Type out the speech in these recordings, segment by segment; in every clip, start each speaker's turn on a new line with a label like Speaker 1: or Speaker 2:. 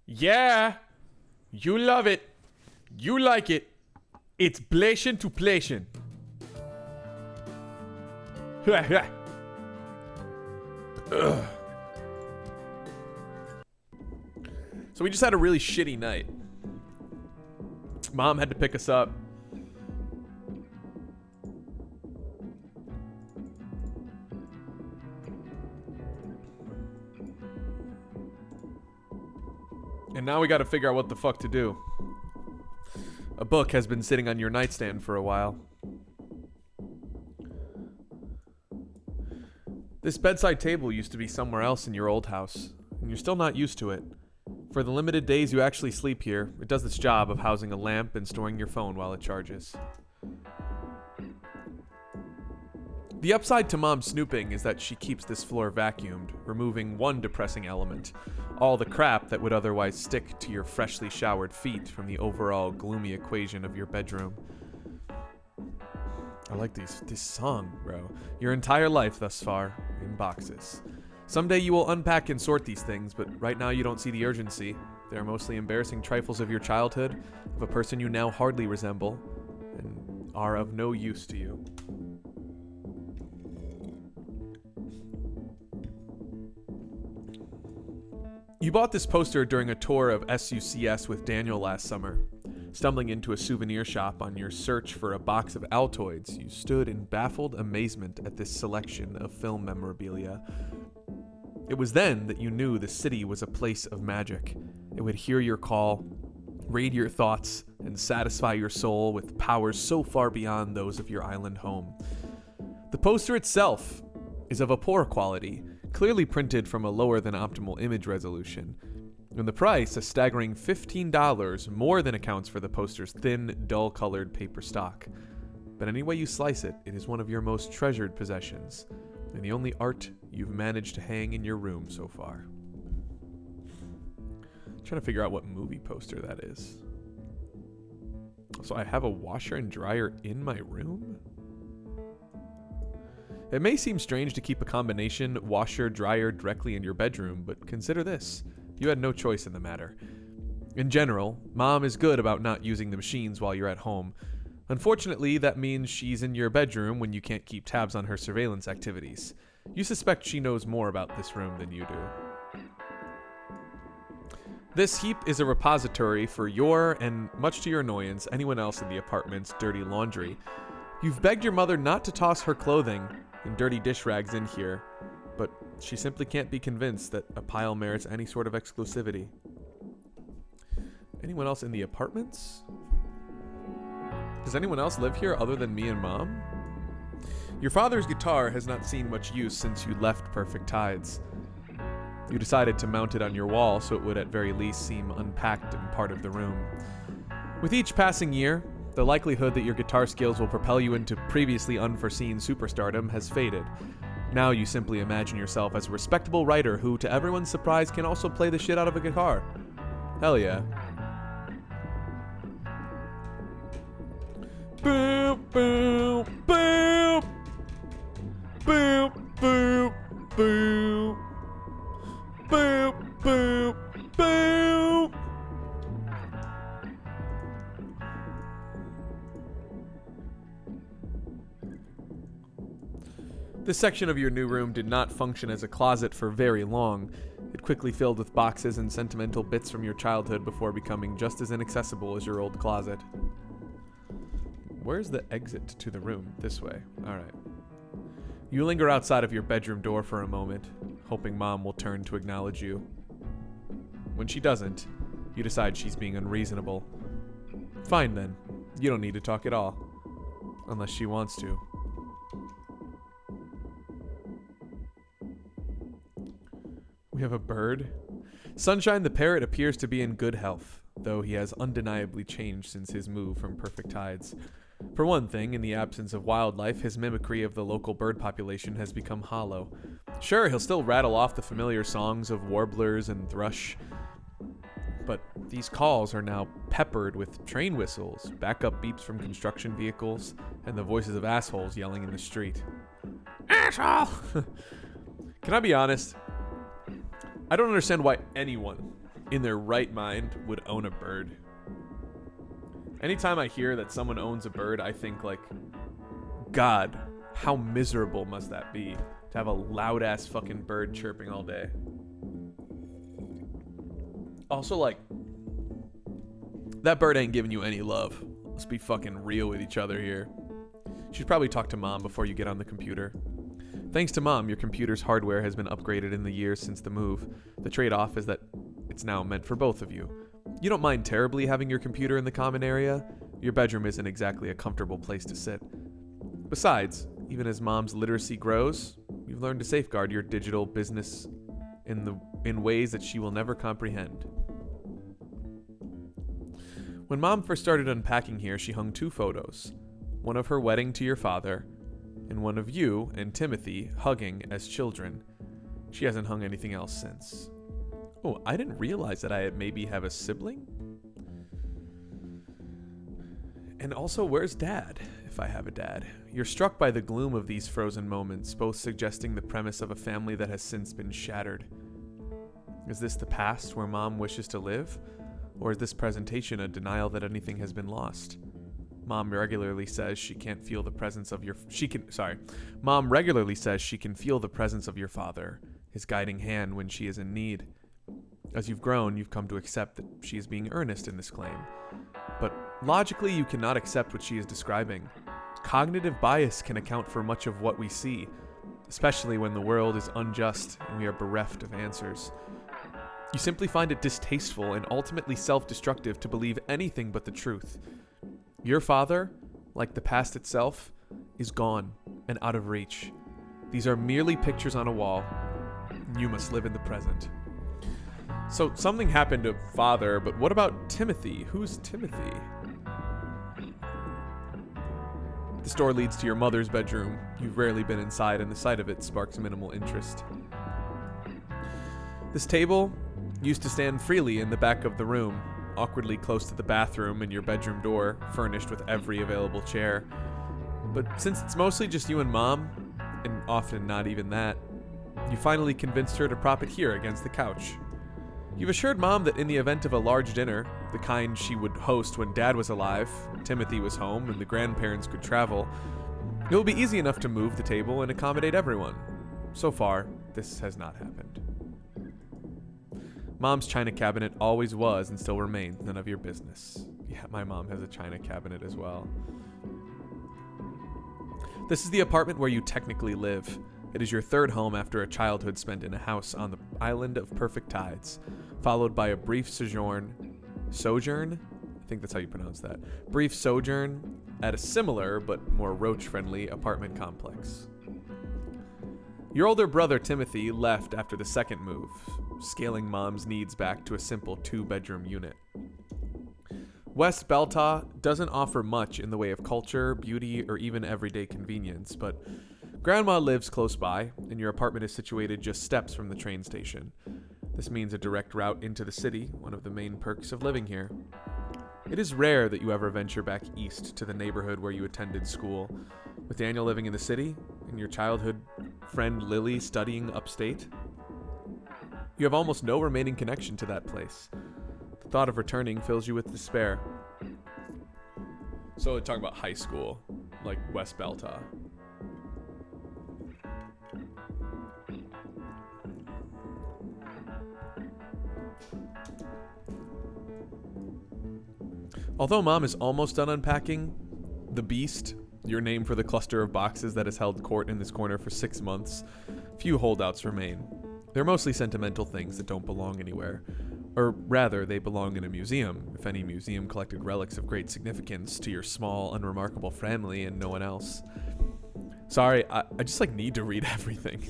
Speaker 1: Yeah, you love it. You like it. It's blation to plation. So we just had a really shitty night. Mom had to pick us up. And now we gotta figure out what the fuck to do. A book has been sitting on your nightstand for a while. This bedside table used to be somewhere else in your old house, and you're still not used to it. For the limited days you actually sleep here, it does its job of housing a lamp and storing your phone while it charges. The upside to Mom snooping is that she keeps this floor vacuumed, removing one depressing element, all the crap that would otherwise stick to your freshly showered feet from the overall gloomy equation of your bedroom. I like this song, bro. Your entire life thus far, in boxes. Someday you will unpack and sort these things, but right now you don't see the urgency. They are mostly embarrassing trifles of your childhood, of a person you now hardly resemble, and are of no use to you. You bought this poster during a tour of SUCS with Daniel last summer. Stumbling into a souvenir shop on your search for a box of Altoids, you stood in baffled amazement at this selection of film memorabilia. It was then that you knew the city was a place of magic. It would hear your call, read your thoughts, and satisfy your soul with powers so far beyond those of your island home. The poster itself is of a poor quality, clearly printed from a lower than optimal image resolution. And the price, a staggering $15, more than accounts for the poster's thin, dull-colored paper stock. But any way you slice it, it is one of your most treasured possessions, and the only art you've managed to hang in your room so far. I'm trying to figure out what movie poster that is. So I have a washer and dryer in my room? It may seem strange to keep a combination washer-dryer directly in your bedroom, but consider this. You had no choice in the matter. In general, Mom is good about not using the machines while you're at home. Unfortunately, that means she's in your bedroom when you can't keep tabs on her surveillance activities. You suspect she knows more about this room than you do. This heap is a repository for your, and much to your annoyance, anyone else in the apartment's dirty laundry. You've begged your mother not to toss her clothing and dirty dish rags in here, but she simply can't be convinced that a pile merits any sort of exclusivity. Anyone else in the apartments? Does anyone else live here other than me and Mom? Your father's guitar has not seen much use since you left Perfect Tides. You decided to mount it on your wall so it would at very least seem unpacked and part of the room. With each passing year, the likelihood that your guitar skills will propel you into previously unforeseen superstardom has faded. Now you simply imagine yourself as a respectable writer who, to everyone's surprise, can also play the shit out of a guitar. Hell yeah. Boop, boop, boop. Boop, boop, boop. Boop, boop, boop. This section of your new room did not function as a closet for very long. It quickly filled with boxes and sentimental bits from your childhood before becoming just as inaccessible as your old closet. Where's the exit to the room? This way. Alright. You linger outside of your bedroom door for a moment, hoping Mom will turn to acknowledge you. When she doesn't, you decide she's being unreasonable. Fine then. You don't need to talk at all. Unless she wants to. We have a bird. Sunshine the parrot appears to be in good health, though he has undeniably changed since his move from Perfect Tides. For one thing, in the absence of wildlife, his mimicry of the local bird population has become hollow. Sure, he'll still rattle off the familiar songs of warblers and thrush, but these calls are now peppered with train whistles, backup beeps from construction vehicles, and the voices of assholes yelling in the street. Asshole! Can I be honest? I don't understand why anyone in their right mind would own a bird. Anytime I hear that someone owns a bird, I think like, God, how miserable must that be to have a loud ass fucking bird chirping all day. Also, like, that bird ain't giving you any love. Let's be fucking real with each other here. You should probably talk to Mom before you get on the computer. Thanks to Mom, your computer's hardware has been upgraded in the years since the move. The trade-off is that it's now meant for both of you. You don't mind terribly having your computer in the common area. Your bedroom isn't exactly a comfortable place to sit. Besides, even as Mom's literacy grows, you've learned to safeguard your digital business in ways that she will never comprehend. When Mom first started unpacking here, she hung 2 photos. One of her wedding to your father, and one of you and Timothy hugging as children. She hasn't hung anything else since. Oh, I didn't realize that I maybe have a sibling? And also, where's Dad, if I have a dad? You're struck by the gloom of these frozen moments, both suggesting the premise of a family that has since been shattered. Is this the past where Mom wishes to live? Or is this presentation a denial that anything has been lost? Mom regularly says she can't feel the presence of Mom regularly says she can feel the presence of your father, his guiding hand when she is in need. As you've grown, you've come to accept that she is being earnest in this claim. But logically, you cannot accept what she is describing. Cognitive bias can account for much of what we see, especially when the world is unjust and we are bereft of answers. You simply find it distasteful and ultimately self-destructive to believe anything but the truth. Your father, like the past itself, is gone and out of reach. These are merely pictures on a wall. You must live in the present. So something happened to Father, but what about Timothy? Who's Timothy? This door leads to your mother's bedroom. You've rarely been inside, and the sight of it sparks minimal interest. This table used to stand freely in the back of the room, awkwardly close to the bathroom and your bedroom door, furnished with every available chair. But since it's mostly just you and Mom, and often not even that, you finally convinced her to prop it here against the couch. You've assured Mom that in the event of a large dinner, the kind she would host when Dad was alive, Timothy was home, and the grandparents could travel, it will be easy enough to move the table and accommodate everyone. So far, this has not happened. Mom's china cabinet always was and still remains none of your business. Yeah, my mom has a china cabinet as well. This is the apartment where you technically live. It is your third home after a childhood spent in a house on the island of perfect tides, followed by a brief sojourn? I think that's how you pronounce that. Brief sojourn at a similar but more roach-friendly apartment complex. Your older brother Timothy left after the second move, scaling Mom's needs back to a simple 2-bedroom unit. West Belta doesn't offer much in the way of culture, beauty, or even everyday convenience, but Grandma lives close by, and your apartment is situated just steps from the train station. This means a direct route into the city, one of the main perks of living here. It is rare that you ever venture back east to the neighborhood where you attended school. With Daniel living in the city, and your childhood friend Lily studying upstate, you have almost no remaining connection to that place. The thought of returning fills you with despair. So talking about high school, like West Belta. Although Mom is almost done unpacking, the Beast, your name for the cluster of boxes that has held court in this corner for 6 months, few holdouts remain. They're mostly sentimental things that don't belong anywhere. Or rather, they belong in a museum, if any museum collected relics of great significance to your small, unremarkable family and no one else. Sorry, I just need to read everything.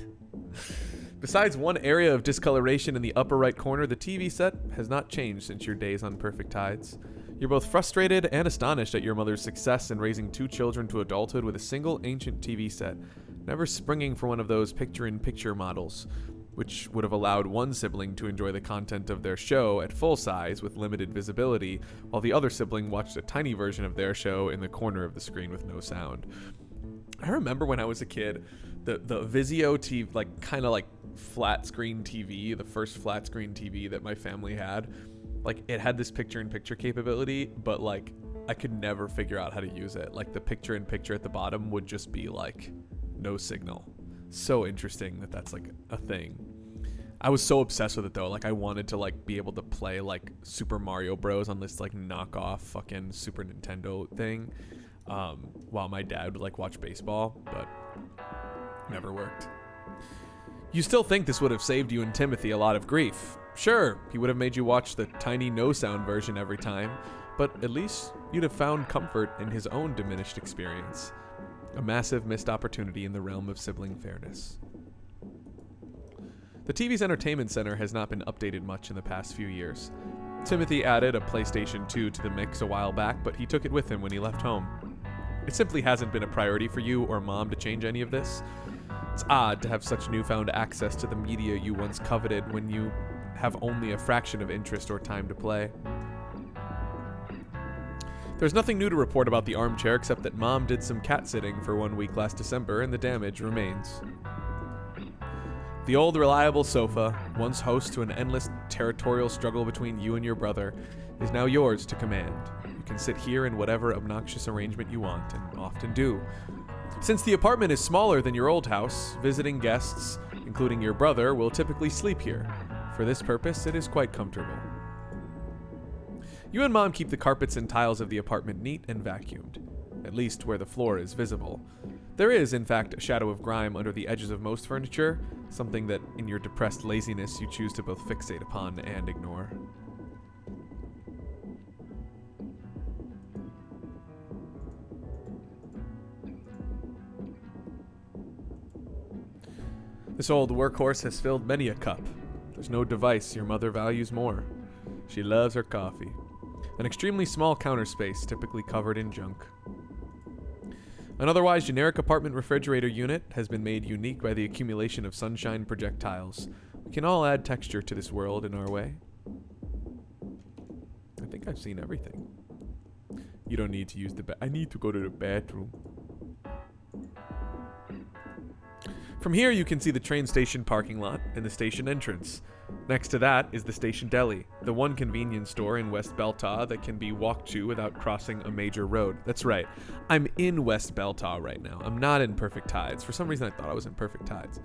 Speaker 1: Besides one area of discoloration in the upper right corner, the TV set has not changed since your days on Perfect Tides. You're both frustrated and astonished at your mother's success in raising 2 children to adulthood with a single ancient TV set, never springing for one of those picture-in-picture models, which would have allowed one sibling to enjoy the content of their show at full size with limited visibility, while the other sibling watched a tiny version of their show in the corner of the screen with no sound. I remember when I was a kid, the Vizio TV, like kind of like flat screen TV, the first flat screen TV that my family had. Like it had this picture-in-picture capability, but like I could never figure out how to use it. Like the picture-in-picture at the bottom would just be like no signal. So interesting that that's like a thing. I was so obsessed with it though. Like I wanted to like be able to play like Super Mario Bros on this like knockoff fucking Super Nintendo thing, while my dad would like watch baseball, but never worked. You still think this would have saved you and Timothy a lot of grief. Sure, he would have made you watch the tiny no sound version every time, but at least you'd have found comfort in his own diminished experience. A massive missed opportunity in the realm of sibling fairness. The TV's entertainment center has not been updated much in the past few years. Timothy added a PlayStation 2 to the mix a while back, but he took it with him when he left home. It simply hasn't been a priority for you or Mom to change any of this. It's odd to have such newfound access to the media you once coveted when you have only a fraction of interest or time to play. There's nothing new to report about the armchair except that Mom did some cat sitting for 1 week last December and the damage remains. The old reliable sofa, once host to an endless territorial struggle between you and your brother, is now yours to command. You can sit here in whatever obnoxious arrangement you want, and often do. Since the apartment is smaller than your old house, visiting guests, including your brother, will typically sleep here. For this purpose, it is quite comfortable. You and Mom keep the carpets and tiles of the apartment neat and vacuumed, at least where the floor is visible. There is, in fact, a shadow of grime under the edges of most furniture, something that, in your depressed laziness, you choose to both fixate upon and ignore. This old workhorse has filled many a cup. There's no device your mother values more. She loves her coffee. An extremely small counter space, typically covered in junk. An otherwise generic apartment refrigerator unit has been made unique by the accumulation of sunshine projectiles. We can all add texture to this world in our way. I think I've seen everything. You don't need to use the I need to go to the bathroom. From here you can see the train station parking lot and the station entrance. Next to that is the station deli, the one convenience store in West Beltaw that can be walked to without crossing a major road. That's right, I'm in West Beltaw right now. I'm not in Perfect Tides. For some reason I thought I was in Perfect Tides.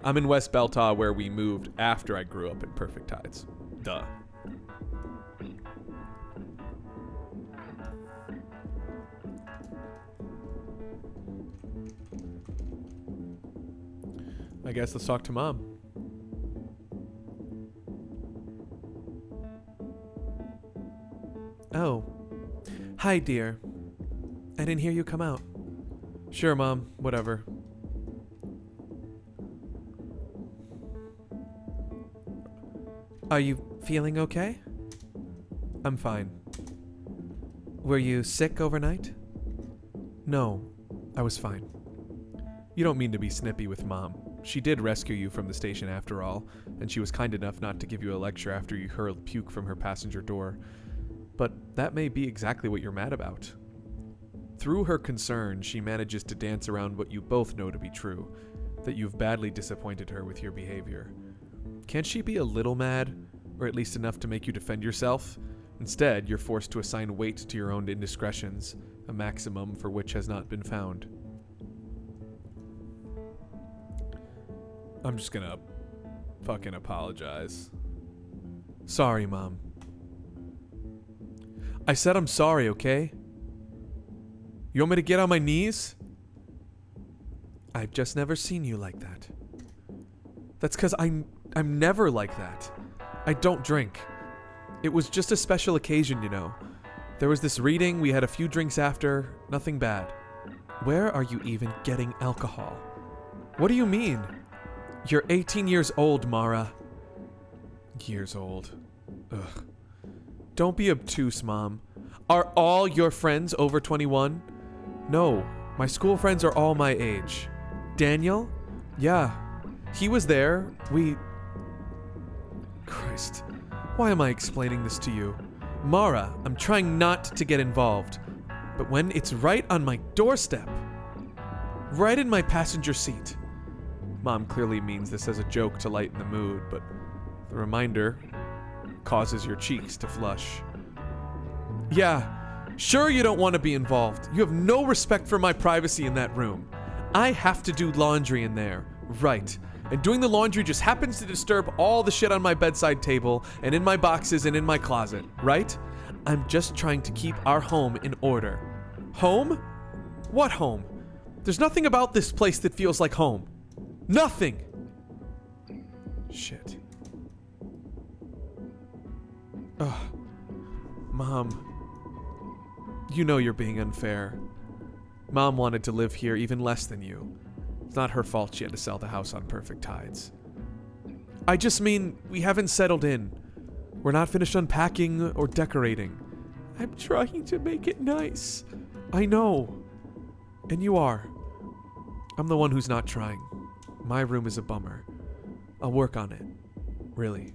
Speaker 1: I'm in West Beltaw where we moved after I grew up in Perfect Tides. Duh. I guess let's talk to Mom. Oh. Hi, dear. I didn't hear you come out. Sure, Mom. Whatever. Are you feeling okay? I'm fine. Were you sick overnight? No, I was fine. You don't mean to be snippy with Mom. She did rescue you from the station after all, and she was kind enough not to give you a lecture after you hurled puke from her passenger door. But that may be exactly what you're mad about. Through her concern, she manages to dance around what you both know to be true, that you've badly disappointed her with your behavior. Can't she be a little mad, or at least enough to make you defend yourself? Instead, you're forced to assign weight to your own indiscretions, a maximum for which has not been found. I'm just gonna fucking apologize. Sorry, Mom. I said I'm sorry, okay? You want me to get on my knees? I've just never seen you like that. That's 'cause I'm never like that. I don't drink. It was just a special occasion, you know. There was this reading, we had a few drinks after, nothing bad. Where are you even getting alcohol? What do you mean? You're 18 years old, Mara. Years old. Ugh. Don't be obtuse, Mom. Are all your friends over 21? No, my school friends are all my age. Daniel? Yeah, he was there. Christ, why am I explaining this to you? Mara, I'm trying not to get involved. But when it's right on my doorstep... Right in my passenger seat. Mom clearly means this as a joke to lighten the mood, but the reminder causes your cheeks to flush. Yeah, sure you don't want to be involved. You have no respect for my privacy in that room. I have to do laundry in there. Right. And doing the laundry just happens to disturb all the shit on my bedside table and in my boxes and in my closet, right? I'm just trying to keep our home in order. Home? What home? There's nothing about this place that feels like home. Nothing! Shit. Ugh. Mom. You know you're being unfair. Mom wanted to live here even less than you. It's not her fault she had to sell the house on Perfect Tides. I just mean, we haven't settled in. We're not finished unpacking or decorating. I'm trying to make it nice. I know. And you are. I'm the one who's not trying. My room is a bummer. I'll work on it. Really.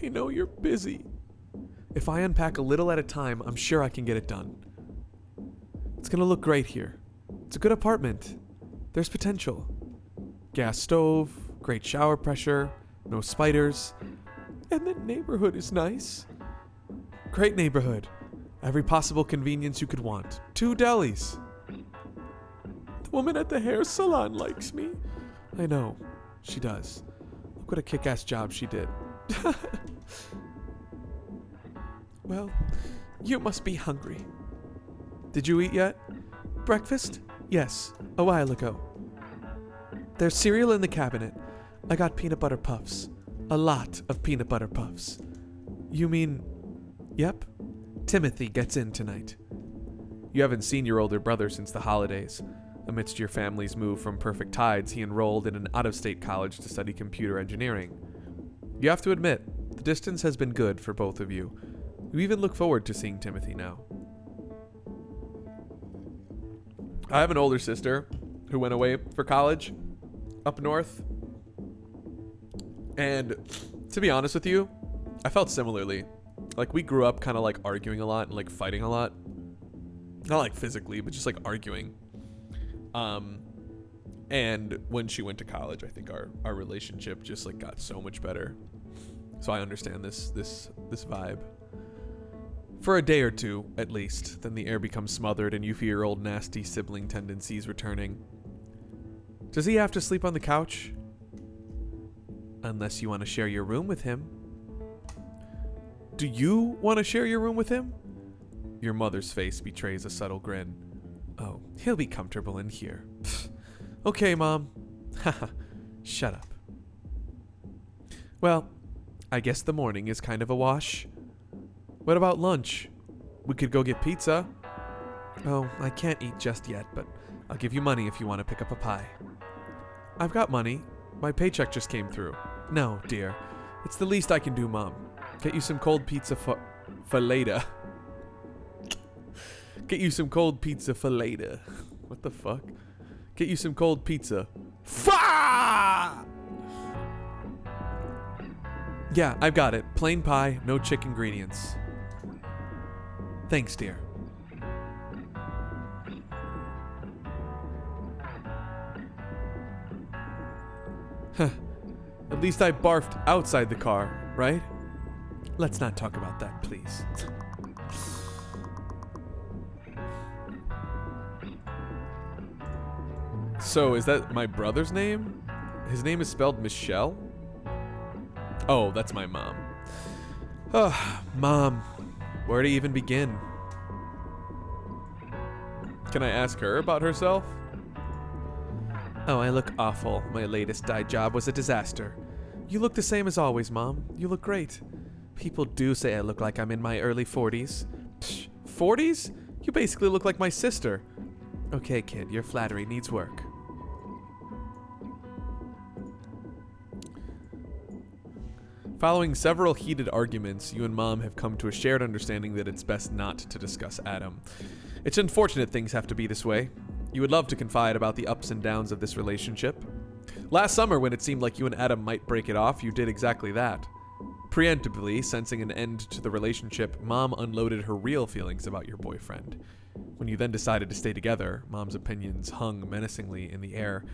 Speaker 1: I know you're busy. If I unpack a little at a time, I'm sure I can get it done. It's gonna look great here. It's a good apartment. There's potential. Gas stove, great shower pressure, no spiders. And the neighborhood is nice. Great neighborhood. Every possible convenience you could want. 2 delis. The woman at the hair salon likes me. I know. She does. Look what a kick-ass job she did. Well, you must be hungry. Did you eat yet? Breakfast? Yes, a while ago. There's cereal in the cabinet. I got peanut butter puffs. A lot of peanut butter puffs. You mean... Yep. Timothy gets in tonight. You haven't seen your older brother since the holidays. Amidst your family's move from Perfect Tides, he enrolled in an out-of-state college to study computer engineering. You have to admit, the distance has been good for both of you. You even look forward to seeing Timothy now. I have an older sister who went away for college up north. And to be honest with you, I felt similarly. Like, we grew up kind of like arguing a lot and like fighting a lot. Not like physically, but just like arguing. And when she went to college, I think our relationship just like got so much better. So I understand this vibe. For a day or two, at least, then the air becomes smothered and you feel your old nasty sibling tendencies returning. Does he have to sleep on the couch? Unless you want to share your room with him. Do you want to share your room with him? Your mother's face betrays a subtle grin. Oh, he'll be comfortable in here. Pfft. Okay, Mom. Haha, shut up. Well, I guess the morning is kind of a wash. What about lunch? We could go get pizza. Oh, I can't eat just yet, but I'll give you money if you want to pick up a pie. I've got money. My paycheck just came through. No, dear. It's the least I can do, Mom. Get you some cold pizza for later. Get you some cold pizza for later. What the fuck? Get you some cold pizza. Fa! Yeah, I've got it. Plain pie, no chick ingredients. Thanks, dear. Huh. At least I barfed outside the car, right? Let's not talk about that, please. So, is that my brother's name? His name is spelled Michelle? Oh, that's my mom. Mom. Where to even begin? Can I ask her about herself? Oh, I look awful. My latest dye job was a disaster. You look the same as always, Mom. You look great. People do say I look like I'm in my early 40s. Psh, 40s? You basically look like my sister. Okay, kid, your flattery needs work. Following several heated arguments, you and Mom have come to a shared understanding that it's best not to discuss Adam. It's unfortunate things have to be this way. You would love to confide about the ups and downs of this relationship. Last summer, when it seemed like you and Adam might break it off, you did exactly that. Preemptively, sensing an end to the relationship, Mom unloaded her real feelings about your boyfriend. When you then decided to stay together, Mom's opinions hung menacingly in the air.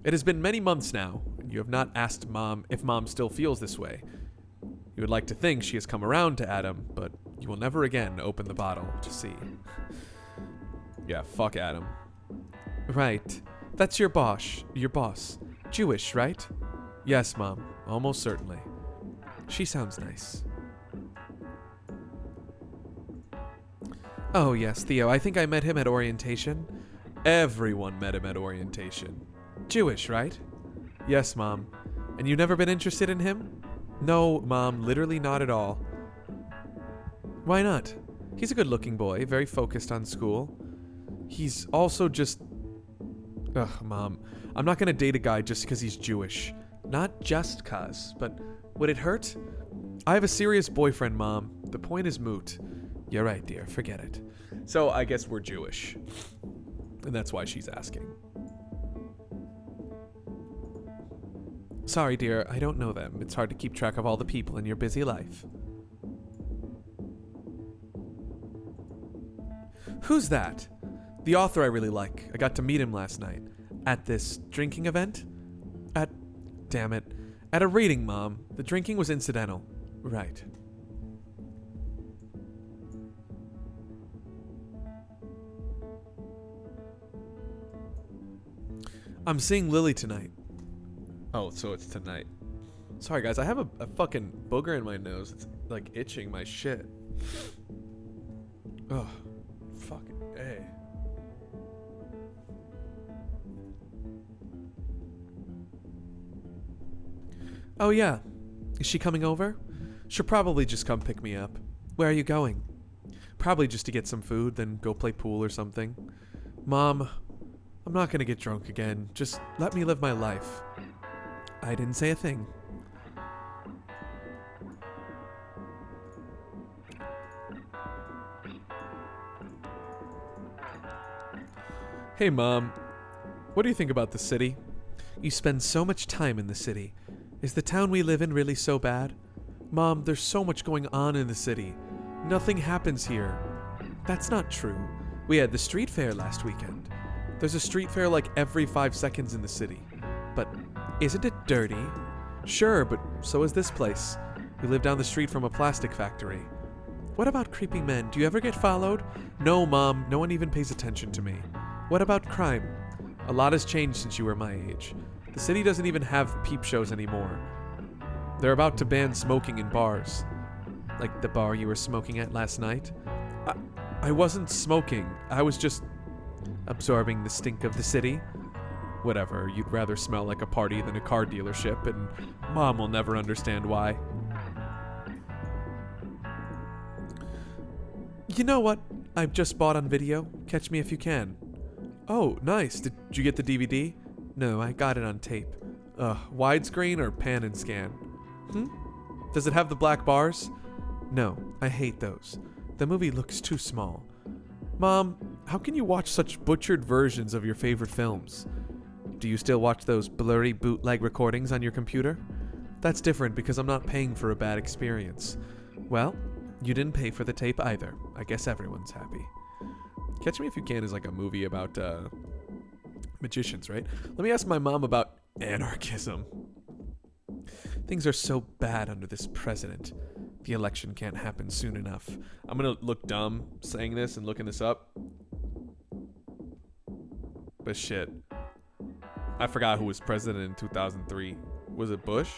Speaker 1: It has been many months now, and you have not asked Mom if Mom still feels this way. You would like to think she has come around to Adam, but you will never again open the bottle to see. Yeah, fuck Adam. Right. That's your boss. Jewish, right? Yes, Mom. Almost certainly. She sounds nice. Oh, yes, Theo. I think I met him at orientation. Everyone met him at orientation. Jewish, right? Yes, Mom. And you've never been interested in him? No, Mom. Literally not at all. Why not? He's a good-looking boy, very focused on school. He's also just... Ugh, Mom. I'm not gonna date a guy just because he's Jewish. Not just cuz, but would it hurt? I have a serious boyfriend, Mom. The point is moot. You're right, dear. Forget it. So I guess we're Jewish. And that's why she's asking. Sorry, dear. I don't know them. It's hard to keep track of all the people in your busy life. Who's that? The author I really like. I got to meet him last night. At this drinking event? Damn it. At a reading, Mom. The drinking was incidental. Right. I'm seeing Lily tonight. Oh, so it's tonight. Sorry, guys. I have a fucking booger in my nose. It's like itching my shit. Ugh. Fucking A. Oh, yeah. Is she coming over? She'll probably just come pick me up. Where are you going? Probably just to get some food, then go play pool or something. Mom, I'm not gonna get drunk again. Just let me live my life. I didn't say a thing. Hey, Mom. What do you think about the city? You spend so much time in the city. Is the town we live in really so bad? Mom, there's so much going on in the city. Nothing happens here. That's not true. We had the street fair last weekend. There's a street fair like every 5 seconds in the city. But isn't it dirty? Sure, but so is this place. We live down the street from a plastic factory. What about creepy men? Do you ever get followed? No, Mom. No one even pays attention to me. What about crime? A lot has changed since you were my age. The city doesn't even have peep shows anymore. They're about to ban smoking in bars. Like the bar you were smoking at last night. I wasn't smoking. I was just absorbing the stink of the city. Whatever, you'd rather smell like a party than a car dealership, and Mom will never understand why. You know what I've just bought on video? Catch Me If You Can. Oh, nice. Did you get the DVD? No, I got it on tape. Widescreen or pan and scan? Does it have the black bars? No, I hate those. The movie looks too small. Mom, how can you watch such butchered versions of your favorite films? Do you still watch those blurry bootleg recordings on your computer? That's different because I'm not paying for a bad experience. Well, you didn't pay for the tape either. I guess everyone's happy. Catch Me If You Can is like a movie about magicians, right? Let me ask my mom about anarchism. Things are so bad under this president. The election can't happen soon enough. I'm gonna look dumb saying this and looking this up. But shit. I forgot who was president in 2003. Was it Bush?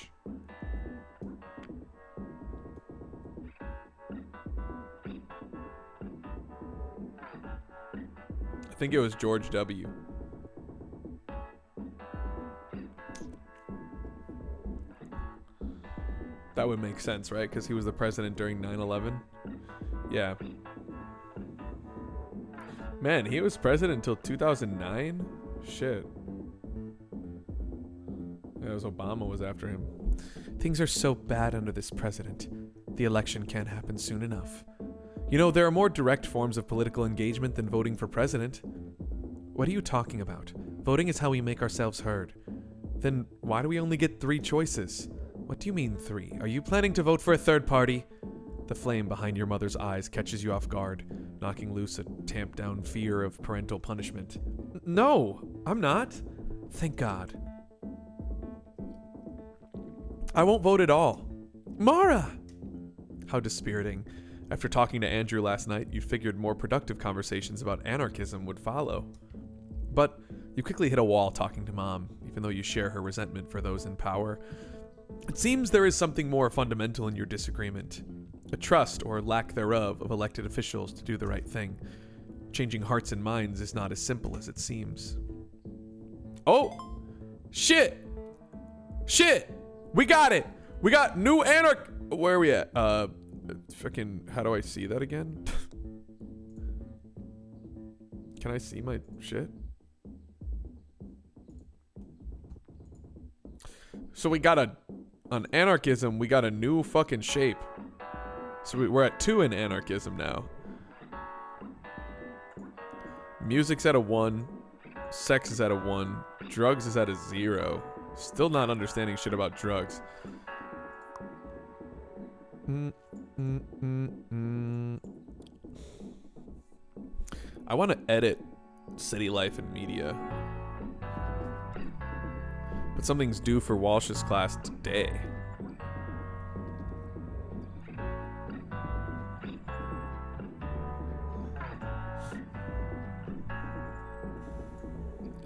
Speaker 1: I think it was George W. That would make sense, right? Because he was the president during 9/11. Yeah. Man, he was president until 2009? Shit. Yeah, it was Obama was after him. Things are so bad under this president. The election can't happen soon enough. You know, there are more direct forms of political engagement than voting for president. What are you talking about? Voting is how we make ourselves heard. Then why do we only get 3 choices? What do you mean 3? Are you planning to vote for a third party? The flame behind your mother's eyes catches you off guard, knocking loose a tamped-down fear of parental punishment. No, I'm not. Thank God. I won't vote at all. Mara! How dispiriting. After talking to Andrew last night, you figured more productive conversations about anarchism would follow. But you quickly hit a wall talking to Mom, even though you share her resentment for those in power. It seems there is something more fundamental in your disagreement. A trust, or lack thereof, of elected officials to do the right thing. Changing hearts and minds is not as simple as it seems. Oh! Shit! Shit! We got it! We got new Where are we at? Freaking, how do I see that again? Can I see my shit? So we got on anarchism, we got a new fucking shape. So we're at 2 in anarchism now. Music's at a 1. Sex is at a 1. Drugs is at a 0. Still not understanding shit about drugs. I want to edit City Life and Media. But something's due for Walsh's class today.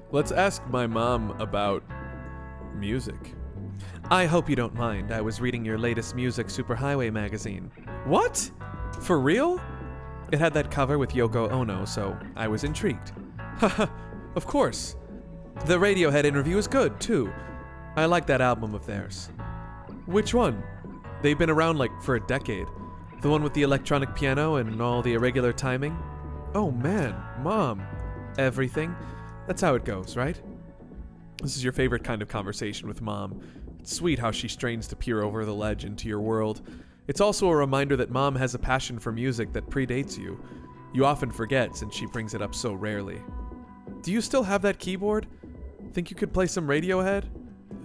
Speaker 1: Let's ask my mom about music. I hope you don't mind. I was reading your latest Music Superhighway magazine. What? For real? It had that cover with Yoko Ono, so I was intrigued. Haha, of course. The Radiohead interview is good, too. I like that album of theirs. Which one? They've been around like for a decade. The one with the electronic piano and all the irregular timing? Oh man, Mom. Everything? That's how it goes, right? This is your favorite kind of conversation with Mom. It's sweet how she strains to peer over the ledge into your world. It's also a reminder that Mom has a passion for music that predates you. You often forget since she brings it up so rarely. Do you still have that keyboard? Think you could play some Radiohead?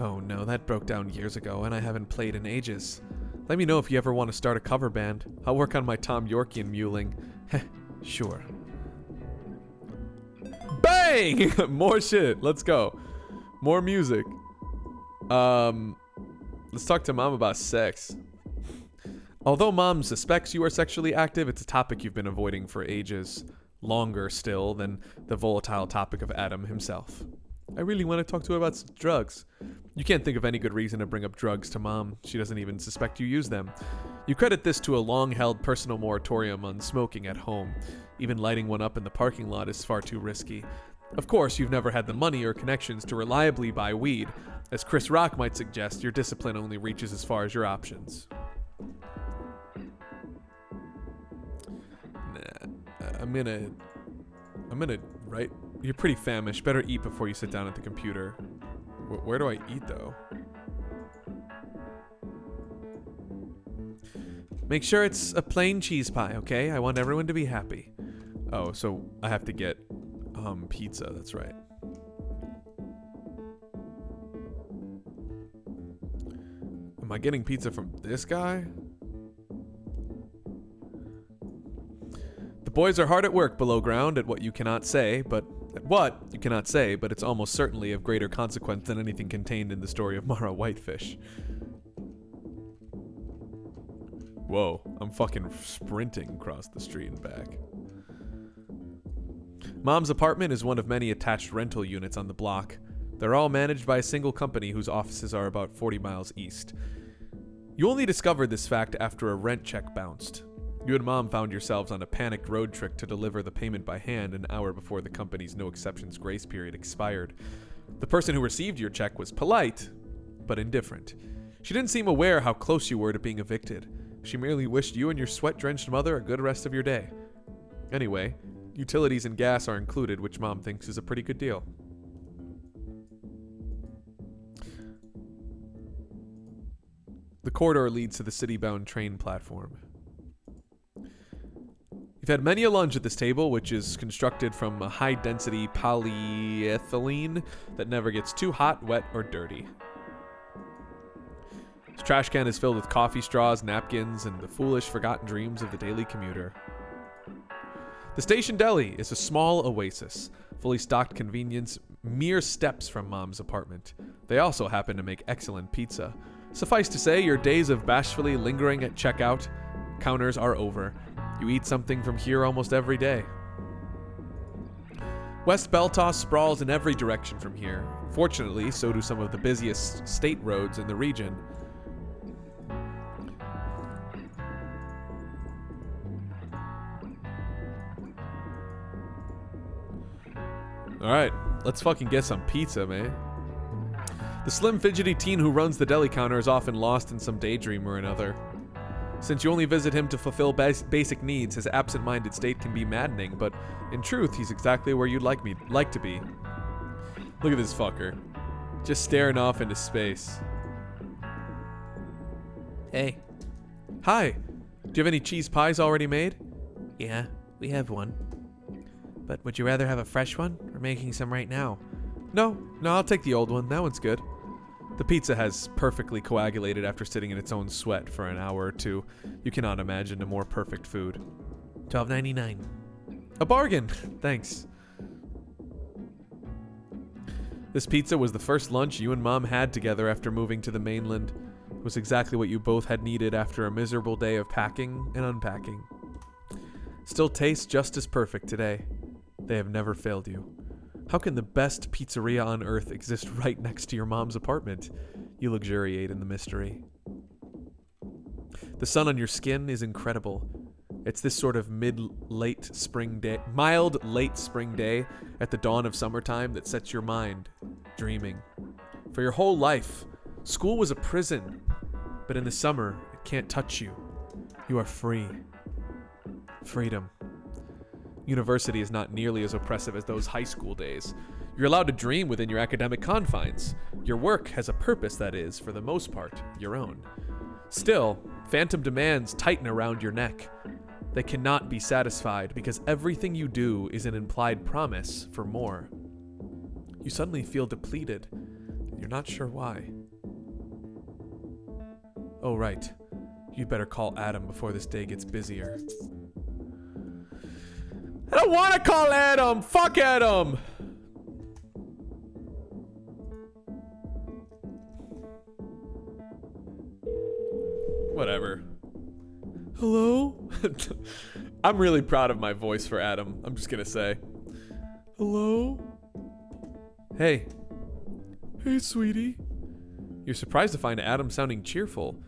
Speaker 1: Oh no, that broke down years ago and I haven't played in ages. Let me know if you ever want to start a cover band. I'll work on my Tom Yorkian mewling. Heh, sure. Bang! More shit. Let's go. More music. Let's talk to Mom about sex. Although Mom suspects you are sexually active, it's a topic you've been avoiding for ages. Longer still than the volatile topic of Adam himself. I really want to talk to her about drugs. You can't think of any good reason to bring up drugs to Mom. She doesn't even suspect you use them. You credit this to a long-held personal moratorium on smoking at home. Even lighting one up in the parking lot is far too risky. Of course, you've never had the money or connections to reliably buy weed. As Chris Rock might suggest, your discipline only reaches as far as your options. Nah, I'm gonna write. You're pretty famished. Better eat before you sit down at the computer. Where do I eat, though? Make sure it's a plain cheese pie, okay? I want everyone to be happy. Oh, so I have to get pizza. That's right. Am I getting pizza from this guy? The boys are hard at work below ground at what you cannot say, but it's almost certainly of greater consequence than anything contained in the story of Mara Whitefish. Whoa, I'm fucking sprinting across the street and back. Mom's apartment is one of many attached rental units on the block. They're all managed by a single company whose offices are about 40 miles east. You only discovered this fact after a rent check bounced. You and Mom found yourselves on a panicked road trick to deliver the payment by hand an hour before the company's no exceptions grace period expired. The person who received your check was polite, but indifferent. She didn't seem aware how close you were to being evicted. She merely wished you and your sweat-drenched mother a good rest of your day. Anyway, utilities and gas are included, which Mom thinks is a pretty good deal. The corridor leads to the city-bound train platform. You've had many a lunch at this table, which is constructed from a high-density polyethylene that never gets too hot, wet, or dirty. His trash can is filled with coffee straws, napkins, and the foolish, forgotten dreams of the daily commuter. The station deli is a small oasis, fully stocked convenience, mere steps from Mom's apartment. They also happen to make excellent pizza. Suffice to say, your days of bashfully lingering at checkout counters are over. You eat something from here almost every day. West Beltos sprawls in every direction from here. Fortunately, so do some of the busiest state roads in the region. Alright, let's fucking get some pizza, man. The slim, fidgety teen who runs the deli counter is often lost in some daydream or another. Since you only visit him to fulfill basic needs, his absent-minded state can be maddening, but in truth, he's exactly where you'd like to be. Look at this fucker. Just staring off into space. Hey. Hi. Do you have any cheese pies already made?
Speaker 2: Yeah, we have one. But would you rather have a fresh one? We're making some right now.
Speaker 1: No, I'll take the old one. That one's good. The pizza has perfectly coagulated after sitting in its own sweat for an hour or two. You cannot imagine a more perfect food.
Speaker 2: $12.99.
Speaker 1: A bargain! Thanks. This pizza was the first lunch you and Mom had together after moving to the mainland. It was exactly what you both had needed after a miserable day of packing and unpacking. Still tastes just as perfect today. They have never failed you. How can the best pizzeria on earth exist right next to your mom's apartment? You luxuriate in the mystery. The sun on your skin is incredible. It's this sort of mild late spring day at the dawn of summertime that sets your mind dreaming. For your whole life, school was a prison, but in the summer, it can't touch you. You are free. Freedom. University is not nearly as oppressive as those high school days. You're allowed to dream within your academic confines. Your work has a purpose that is, for the most part, your own. Still, phantom demands tighten around your neck. They cannot be satisfied because everything you do is an implied promise for more. You suddenly feel depleted. You're not sure why. Oh, right. You'd better call Adam before this day gets busier. I don't want to call Adam! Fuck Adam! Whatever. Hello? I'm really proud of my voice for Adam. I'm just gonna say. Hello? Hey. Hey, sweetie. You're surprised to find Adam sounding cheerful.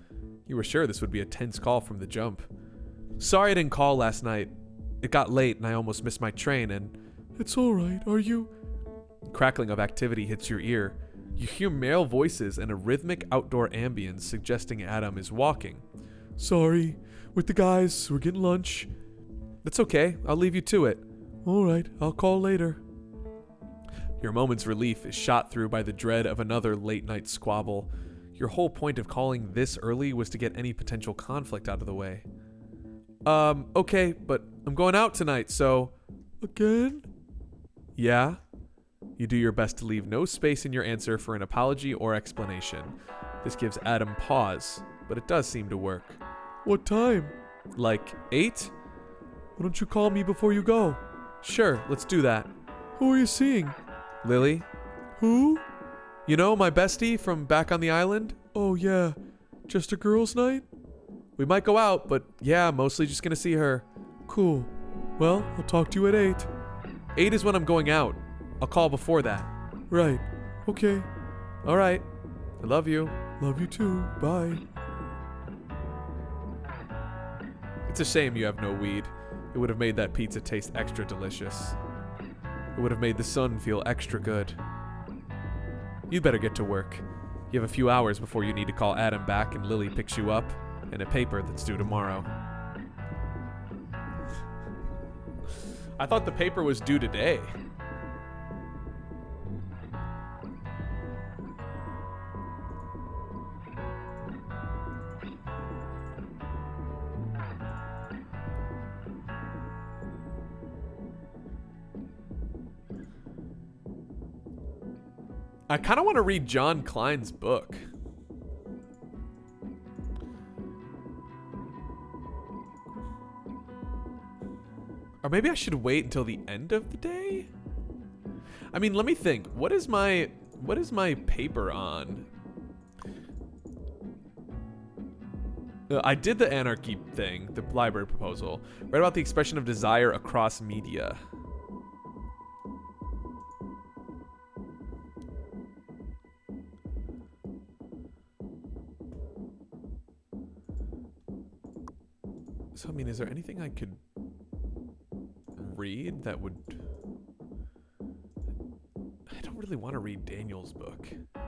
Speaker 1: You were sure this would be a tense call from the jump. Sorry I didn't call last night. It got late and I almost missed my train and... It's alright, are you? Crackling of activity hits your ear. You hear male voices and a rhythmic outdoor ambience suggesting Adam is walking. Sorry, with the guys, we're getting lunch. That's okay, I'll leave you to it. Alright, I'll call later. Your moment's relief is shot through by the dread of another late-night squabble. Your whole point of calling this early was to get any potential conflict out of the way. Okay, but I'm going out tonight, so... Again? Yeah? You do your best to leave no space in your answer for an apology or explanation. This gives Adam pause, but it does seem to work. What time? Like 8? Why don't you call me before you go? Sure, let's do that. Who are you seeing? Lily. Who? You know, my bestie from back on the island? Oh, yeah. Just a girls' night? We might go out, but yeah, mostly just gonna see her. Cool. Well, I'll talk to you at 8. 8 is when I'm going out. I'll call before that. Right. Okay. All right. I love you. Love you too. Bye. It's a shame you have no weed. It would have made that pizza taste extra delicious. It would have made the sun feel extra good. You'd better get to work. You have a few hours before you need to call Adam back and Lily picks you up, and a paper that's due tomorrow. I thought the paper was due today. I kind of want to read John Klein's book. Or maybe I should wait until the end of the day? I mean, let me think. What is my paper on? I did the anarchy thing, the library proposal. Read about the expression of desire across media. So, I mean, is there anything I could read that would... I don't really want to read Daniel's book. I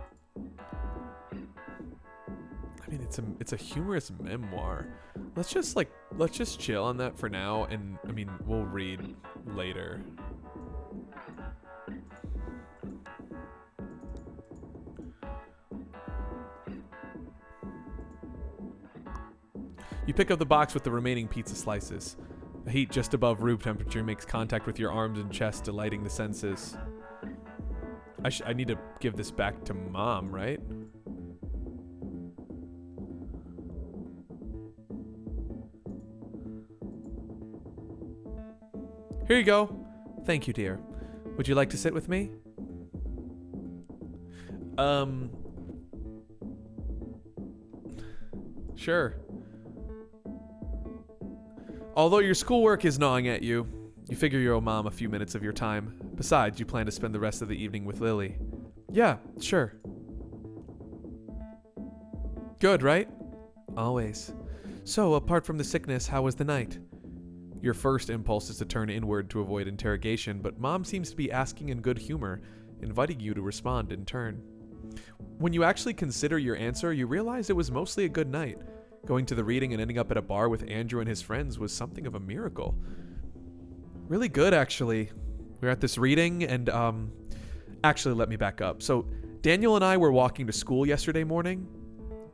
Speaker 1: mean, it's a humorous memoir. Let's just chill on that for now, and I mean, we'll read later. You pick up the box with the remaining pizza slices. The heat just above room temperature makes contact with your arms and chest, delighting the senses. I need to give this back to Mom, right? Here you go.
Speaker 2: Thank you, dear. Would you like to sit with me?
Speaker 1: Sure. Although your schoolwork is gnawing at you, you figure you owe Mom a few minutes of your time. Besides, you plan to spend the rest of the evening with Lily.
Speaker 2: Yeah, sure.
Speaker 1: Good, right?
Speaker 2: Always. So, apart from the sickness, how was the night?
Speaker 1: Your first impulse is to turn inward to avoid interrogation, but Mom seems to be asking in good humor, inviting you to respond in turn. When you actually consider your answer, you realize it was mostly a good night. Going to the reading and ending up at a bar with Andrew and his friends was something of a miracle. Really good, actually. We were at this reading, and actually, let me back up. So, Daniel and I were walking to school yesterday morning.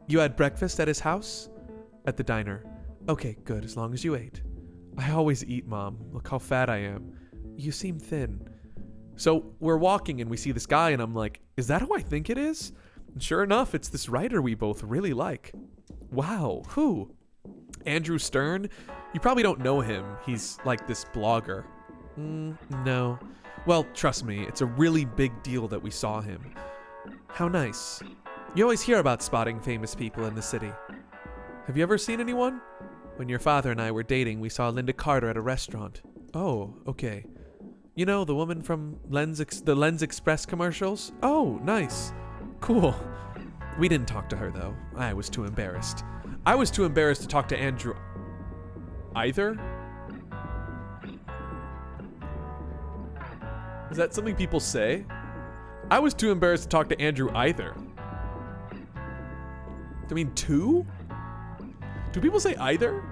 Speaker 2: You had breakfast at his house?
Speaker 1: At the diner.
Speaker 2: Okay, good, as long as you ate.
Speaker 1: I always eat, Mom. Look how fat I am.
Speaker 2: You seem thin.
Speaker 1: So we're walking and we see this guy and I'm like, is that who I think it is? And sure enough, it's this writer we both really like.
Speaker 2: Wow, who?
Speaker 1: Andrew Stern. You probably don't know him. He's like this blogger.
Speaker 2: No.
Speaker 1: Well, trust me, it's a really big deal that we saw him.
Speaker 2: How nice. You always hear about spotting famous people in the city.
Speaker 1: Have you ever seen anyone?
Speaker 2: When your father and I were dating, we saw Linda Carter at a restaurant.
Speaker 1: Oh, okay.
Speaker 2: You know, the woman from the Lens Express commercials?
Speaker 1: Oh, nice.
Speaker 2: Cool. We didn't talk to her, though. I was too embarrassed.
Speaker 1: I was too embarrassed to talk to Andrew either. Is that something people say? I was too embarrassed to talk to Andrew either. I mean, two? Do people say either?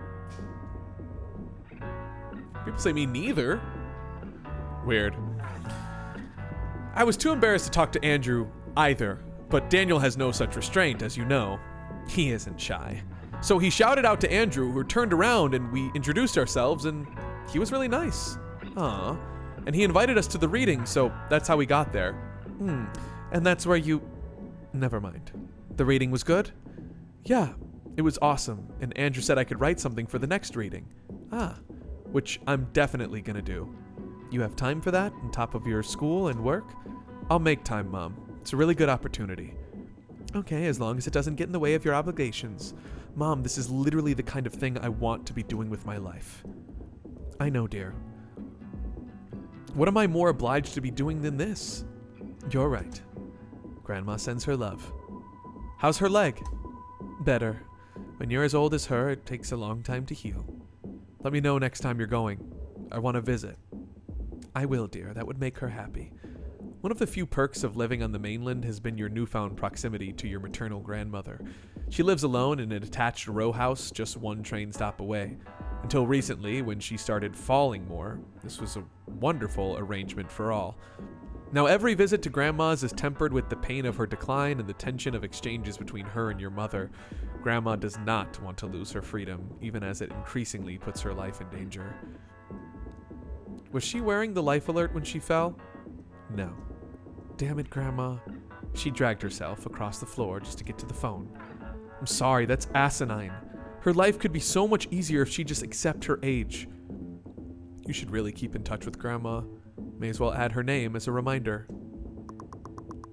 Speaker 1: People say me neither. Weird. I was too embarrassed to talk to Andrew either, but Daniel has no such restraint, as you know.
Speaker 2: He isn't shy.
Speaker 1: So he shouted out to Andrew, who turned around, and we introduced ourselves, and he was really nice.
Speaker 2: Aw.
Speaker 1: And he invited us to the reading, so that's how we got there.
Speaker 2: And that's where you... Never mind. The reading was good?
Speaker 1: Yeah, it was awesome, and Andrew said I could write something for the next reading. Which I'm definitely gonna do.
Speaker 2: You have time for that, on top of your school and work?
Speaker 1: I'll make time, Mom. It's a really good opportunity.
Speaker 2: Okay, as long as it doesn't get in the way of your obligations.
Speaker 1: Mom, this is literally the kind of thing I want to be doing with my life.
Speaker 2: I know, dear.
Speaker 1: What am I more obliged to be doing than this?
Speaker 2: You're right. Grandma sends her love.
Speaker 1: How's her leg?
Speaker 2: Better. When you're as old as her, it takes a long time to heal.
Speaker 1: Let me know next time you're going. I want to visit.
Speaker 2: I will, dear. That would make her happy.
Speaker 1: One of the few perks of living on the mainland has been your newfound proximity to your maternal grandmother. She lives alone in an attached row house just one train stop away. Until recently, when she started falling more, this was a wonderful arrangement for all. Now every visit to Grandma's is tempered with the pain of her decline and the tension of exchanges between her and your mother. Grandma does not want to lose her freedom, even as it increasingly puts her life in danger. Was she wearing the life alert when she fell?
Speaker 2: No. Damn it, Grandma. She dragged herself across the floor just to get to the phone.
Speaker 1: I'm sorry, that's asinine. Her life could be so much easier if she just accept her age. You should really keep in touch with Grandma. May as well add her name as a reminder.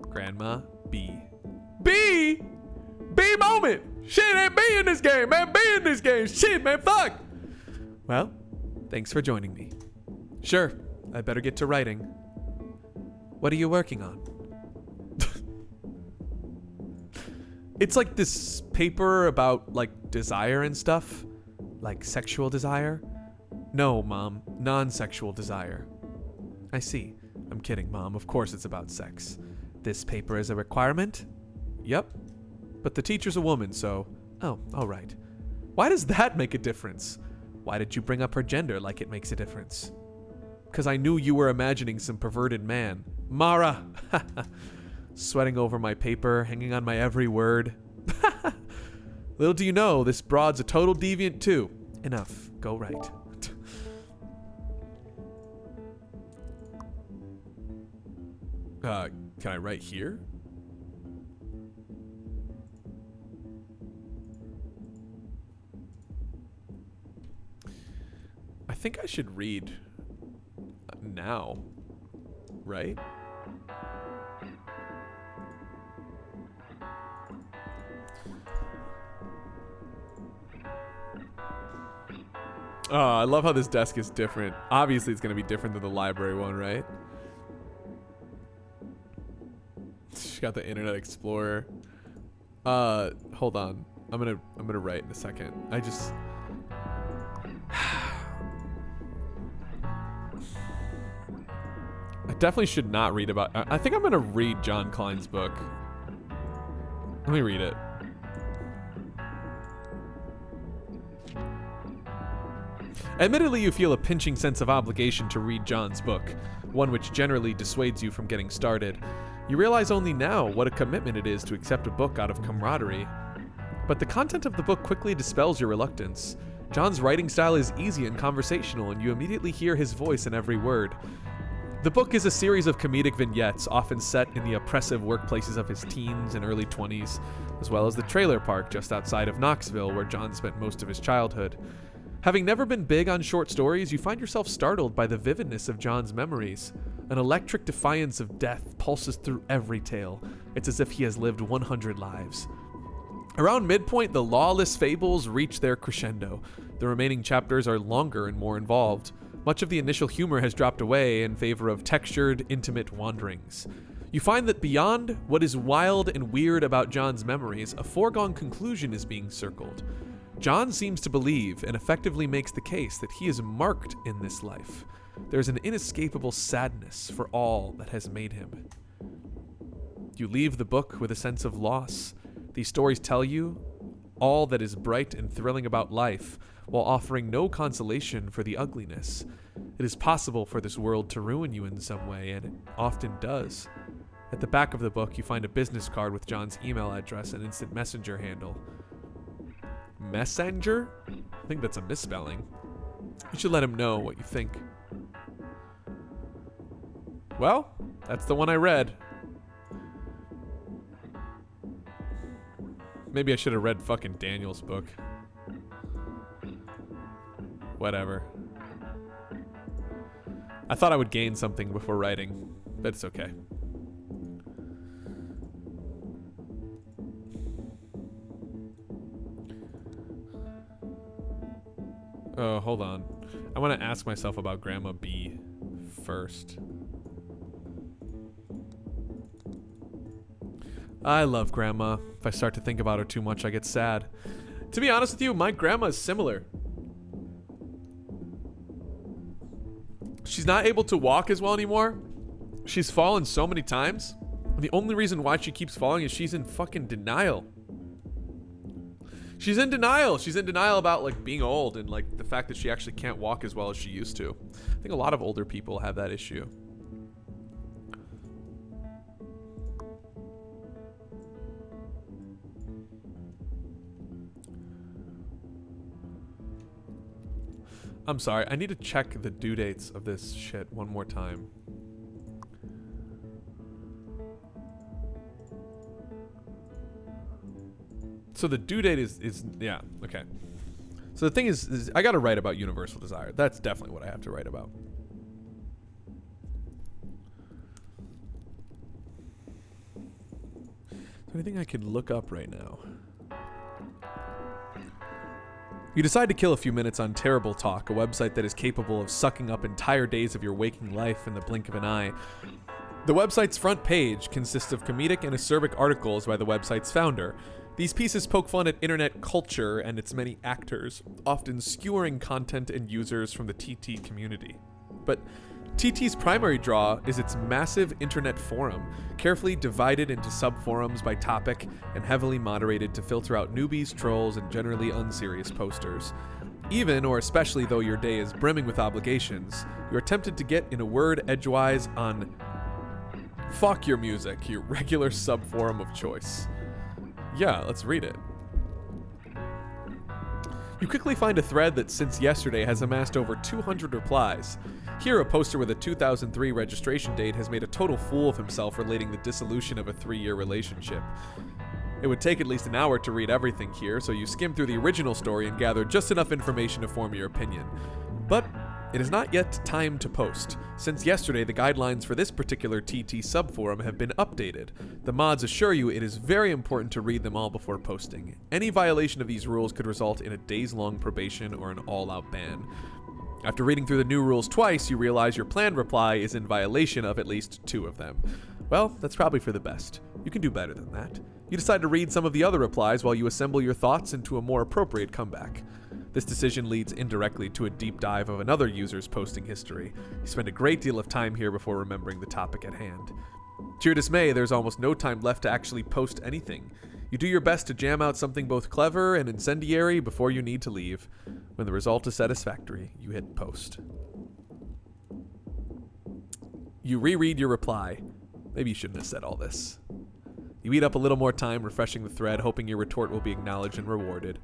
Speaker 1: Grandma B. B? B moment! Shit, ain't B in this game, man! B in this game! Shit, man, fuck! Well, thanks for joining me. Sure, I better get to writing. What are you working on? It's like this paper about, like, desire and stuff. Like sexual desire. No, Mom, non-sexual desire. I see. I'm kidding, Mom. Of course it's about sex. This paper is a requirement? Yep. But the teacher's a woman, so... Oh, alright. Why does that make a difference? Why did you bring up her gender like it makes a difference? Because I knew you were imagining some perverted man. Mara! Sweating over my paper, hanging on my every word. Little do you know, this broad's a total deviant too. Enough. Go write. Can I write here? I think I should read now, right? Oh, I love how this desk is different. Obviously, it's going to be different than the library one, right? She's got the Internet Explorer. Hold on. I'm gonna write in a second. I definitely should not read about... I think I'm gonna read John Klein's book. Let me read it. Admittedly, you feel a pinching sense of obligation to read John's book, one which generally dissuades you from getting started. You realize only now what a commitment it is to accept a book out of camaraderie. But the content of the book quickly dispels your reluctance. John's writing style is easy and conversational, and you immediately hear his voice in every word. The book is a series of comedic vignettes, often set in the oppressive workplaces of his teens and early 20s, as well as the trailer park just outside of Knoxville, where John spent most of his childhood. Having never been big on short stories, you find yourself startled by the vividness of John's memories. An electric defiance of death pulses through every tale. It's as if he has lived 100 lives. Around midpoint, the lawless fables reach their crescendo. The remaining chapters are longer and more involved. Much of the initial humor has dropped away in favor of textured, intimate wanderings. You find that beyond what is wild and weird about John's memories, a foregone conclusion is being circled. John seems to believe and effectively makes the case that he is marked in this life. There's an inescapable sadness for all that has made him. You leave the book with a sense of loss. These stories tell you all that is bright and thrilling about life, while offering no consolation for the ugliness. It is possible for this world to ruin you in some way, and it often does. At the back of the book, you find a business card with John's email address and instant messenger handle. Messenger? I think that's a misspelling. You should let him know what you think. Well, that's the one I read. Maybe I should have read fucking Daniel's book. Whatever. I thought I would gain something before writing, but it's okay. Oh, hold on. I want to ask myself about Grandma B first. I love Grandma. If I start to think about her too much, I get sad. To be honest with you, my grandma is similar. She's not able to walk as well anymore. She's fallen so many times. And the only reason why she keeps falling is she's in fucking denial. She's in denial. She's in denial about like being old and like the fact that she actually can't walk as well as she used to. I think a lot of older people have that issue. I'm sorry, I need to check the due dates of this shit one more time. So the due date is yeah, okay. So the thing is I got to write about universal desire. That's definitely what I have to write about. Is there anything I could look up right now? You decide to kill a few minutes on Terrible Talk, a website that is capable of sucking up entire days of your waking life in the blink of an eye. The website's front page consists of comedic and acerbic articles by the website's founder. These pieces poke fun at internet culture and its many actors, often skewering content and users from the TT community. But TT's primary draw is its massive internet forum, carefully divided into sub-forums by topic and heavily moderated to filter out newbies, trolls, and generally unserious posters. Even, or especially though your day is brimming with obligations, you're tempted to get in a word edgewise on Fuck Your Music, your regular sub-forum of choice. Yeah, let's read it. You quickly find a thread that since yesterday has amassed over 200 replies. Here, a poster with a 2003 registration date has made a total fool of himself relating the dissolution of a 3-year relationship. It would take at least an hour to read everything here, so you skim through the original story and gather just enough information to form your opinion. But it is not yet time to post. Since yesterday, the guidelines for this particular TT subforum have been updated. The mods assure you it is very important to read them all before posting. Any violation of these rules could result in a days-long probation or an all-out ban. After reading through the new rules twice, you realize your planned reply is in violation of at least 2 of them. Well, that's probably for the best. You can do better than that. You decide to read some of the other replies while you assemble your thoughts into a more appropriate comeback. This decision leads indirectly to a deep dive of another user's posting history. You spend a great deal of time here before remembering the topic at hand. To your dismay, there's almost no time left to actually post anything. You do your best to jam out something both clever and incendiary before you need to leave. When the result is satisfactory, you hit post. You reread your reply. Maybe you shouldn't have said all this. You eat up a little more time refreshing the thread, hoping your retort will be acknowledged and rewarded.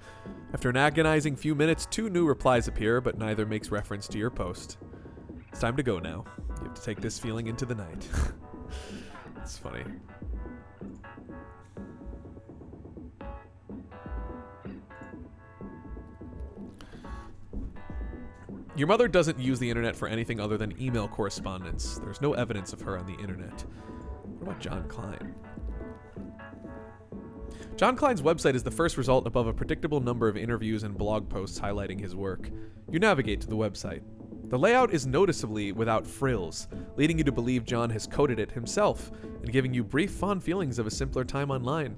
Speaker 1: After an agonizing few minutes, 2 new replies appear, but neither makes reference to your post. It's time to go now. You have to take this feeling into the night. It's funny. Your mother doesn't use the internet for anything other than email correspondence. There's no evidence of her on the internet. What about John Klein? John Klein's website is the first result above a predictable number of interviews and blog posts highlighting his work. You navigate to the website. The layout is noticeably without frills, leading you to believe John has coded it himself, and giving you brief fond feelings of a simpler time online.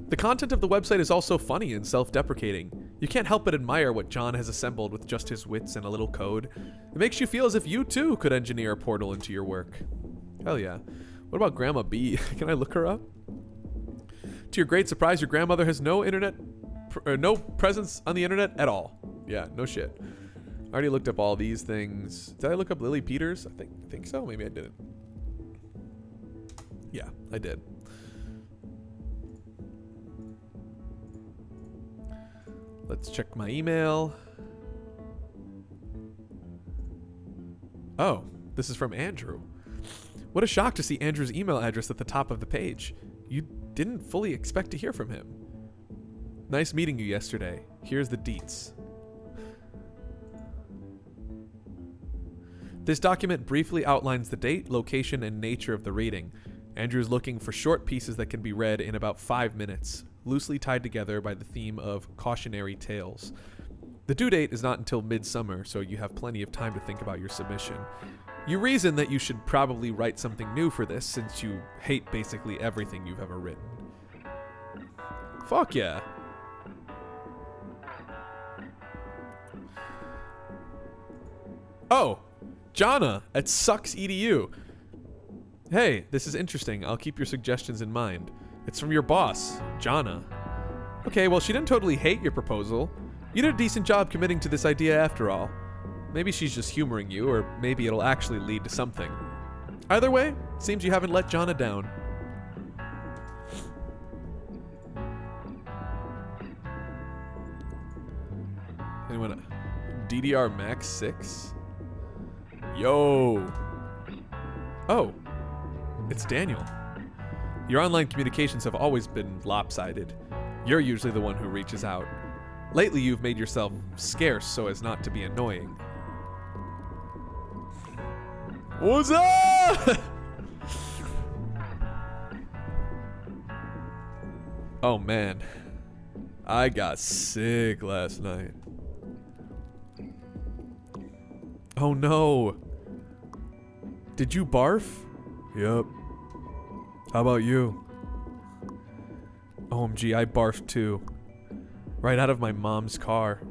Speaker 1: The content of the website is also funny and self-deprecating. You can't help but admire what John has assembled with just his wits and a little code. It makes you feel as if you too could engineer a portal into your work. Hell yeah. What about Grandma B? Can I look her up? To your great surprise, your grandmother has no presence on the internet at all. Yeah, no shit. I already looked up all these things. Did I look up Lily Peters? I think so. Maybe I didn't. Yeah, I did. Let's check my email. Oh, this is from Andrew. What a shock to see Andrew's email address at the top of the page. You didn't fully expect to hear from him. Nice meeting you yesterday. Here's the deets. This document briefly outlines the date, location, and nature of the reading. Andrew's looking for short pieces that can be read in about 5 minutes, loosely tied together by the theme of cautionary tales. The due date is not until midsummer, so you have plenty of time to think about your submission. You reason that you should probably write something new for this, since you hate basically everything you've ever written. Fuck yeah. Oh, Jonna at Sucks.edu. Hey, this is interesting. I'll keep your suggestions in mind. It's from your boss, Jonna. Okay, well, she didn't totally hate your proposal. You did a decent job committing to this idea after all. Maybe she's just humoring you, or maybe it'll actually lead to something. Either way, it seems you haven't let Jonna down. Anyone? DDR Max 6? Yo! Oh, it's Daniel. Your online communications have always been lopsided. You're usually the one who reaches out. Lately, you've made yourself scarce so as not to be annoying. What's up? Oh man, I got sick last night. Oh no. Did you barf? Yep. How about you? OMG, I barfed too. Right out of my mom's car.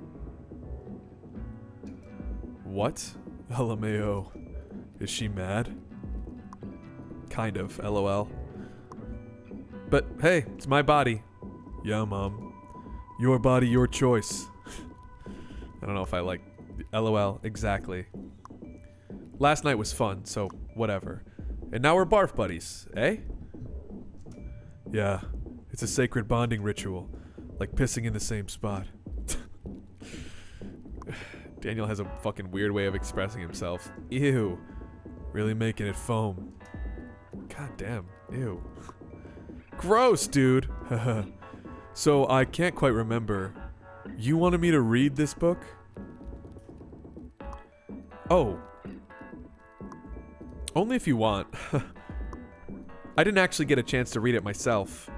Speaker 1: What? LMAO. Is she mad? Kind of, LOL. But hey, it's my body. Yeah, Mom. Your body, your choice. I don't know if I like LOL exactly. Last night was fun, so whatever. And now we're barf buddies, eh? Yeah, it's a sacred bonding ritual. Like pissing in the same spot. Daniel has a fucking weird way of expressing himself. Ew. Really making it foam. God damn. Ew. Gross, dude. So I can't quite remember. You wanted me to read this book? Oh. Only if you want. I didn't actually get a chance to read it myself.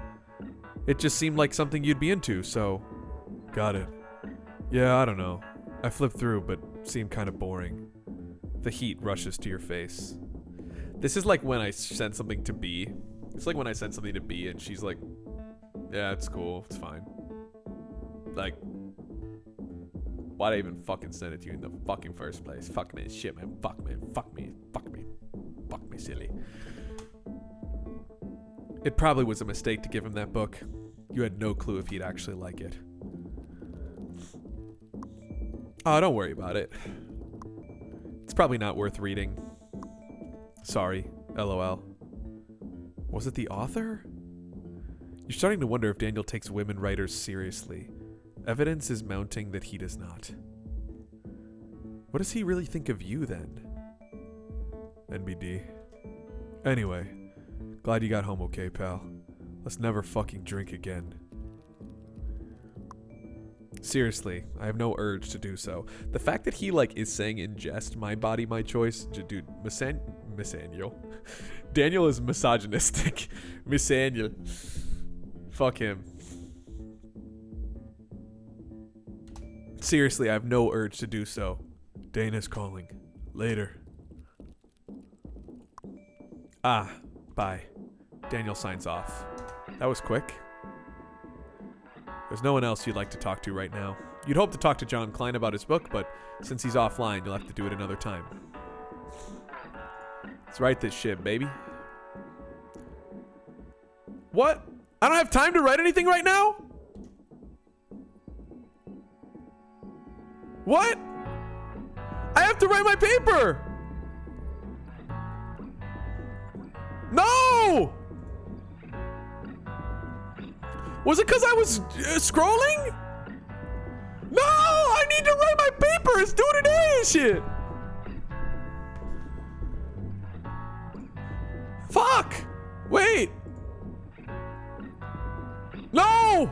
Speaker 1: It just seemed like something you'd be into, so... Got it. Yeah, I don't know. I flipped through, but seemed kind of boring. The heat rushes to your face. This is like when I send something to B. It's like when I send something to B and she's like, yeah, it's cool, it's fine. Like, why'd I even fucking send it to you in the fucking first place? Fuck me, shit, man. Fuck me, fuck me, fuck me. Fuck me, silly. It probably was a mistake to give him that book. You had no clue if he'd actually like it. Oh, don't worry about it. It's probably not worth reading. Sorry, LOL. Was it the author? You're starting to wonder if Daniel takes women writers seriously. Evidence is mounting that he does not. What does he really think of you then? NBD. Anyway, glad you got home okay, pal. Let's never fucking drink again. Seriously, I have no urge to do so. The fact that he like is saying in jest, my body, my choice, dude, Daniel. Daniel is misogynistic. Daniel. Fuck him. Seriously, I have no urge to do so. Dana's calling. Later. Ah, bye. Daniel signs off. That was quick. There's no one else you'd like to talk to right now. You'd hope to talk to John Klein about his book, but since he's offline, you'll have to do it another time. Let's write this shit, baby. What? I don't have time to write anything right now? What? I have to write my paper! No! Was it because I was scrolling? No! I need to write my paper! It's due today and shit! Fuck! Wait! No!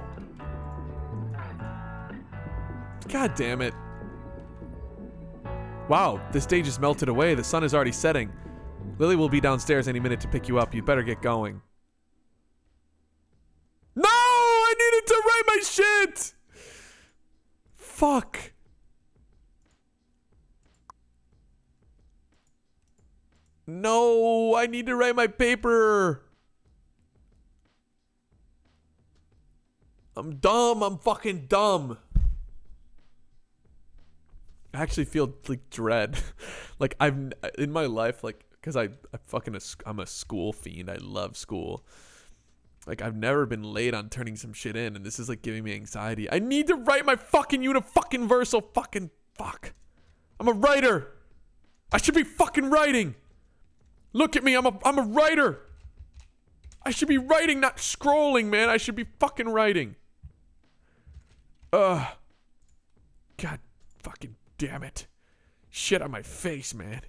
Speaker 1: God damn it. Wow, this day just melted away. The sun is already setting. Lily will be downstairs any minute to pick you up. You'd better get going. No! I needed to write my shit! Fuck. No, I need to write my paper. I'm dumb. I'm fucking dumb. I actually feel like dread. Like I've in my life, like, because I'm a school fiend. I love school. Like I've never been late on turning some shit in, and this is like giving me anxiety. I need to write my fucking universal fucking fuck. I'm a writer. I should be fucking writing. Look at me. I'm a writer. I should be writing, not scrolling, man. I should be fucking writing. God fucking damn it. Shit on my face, man.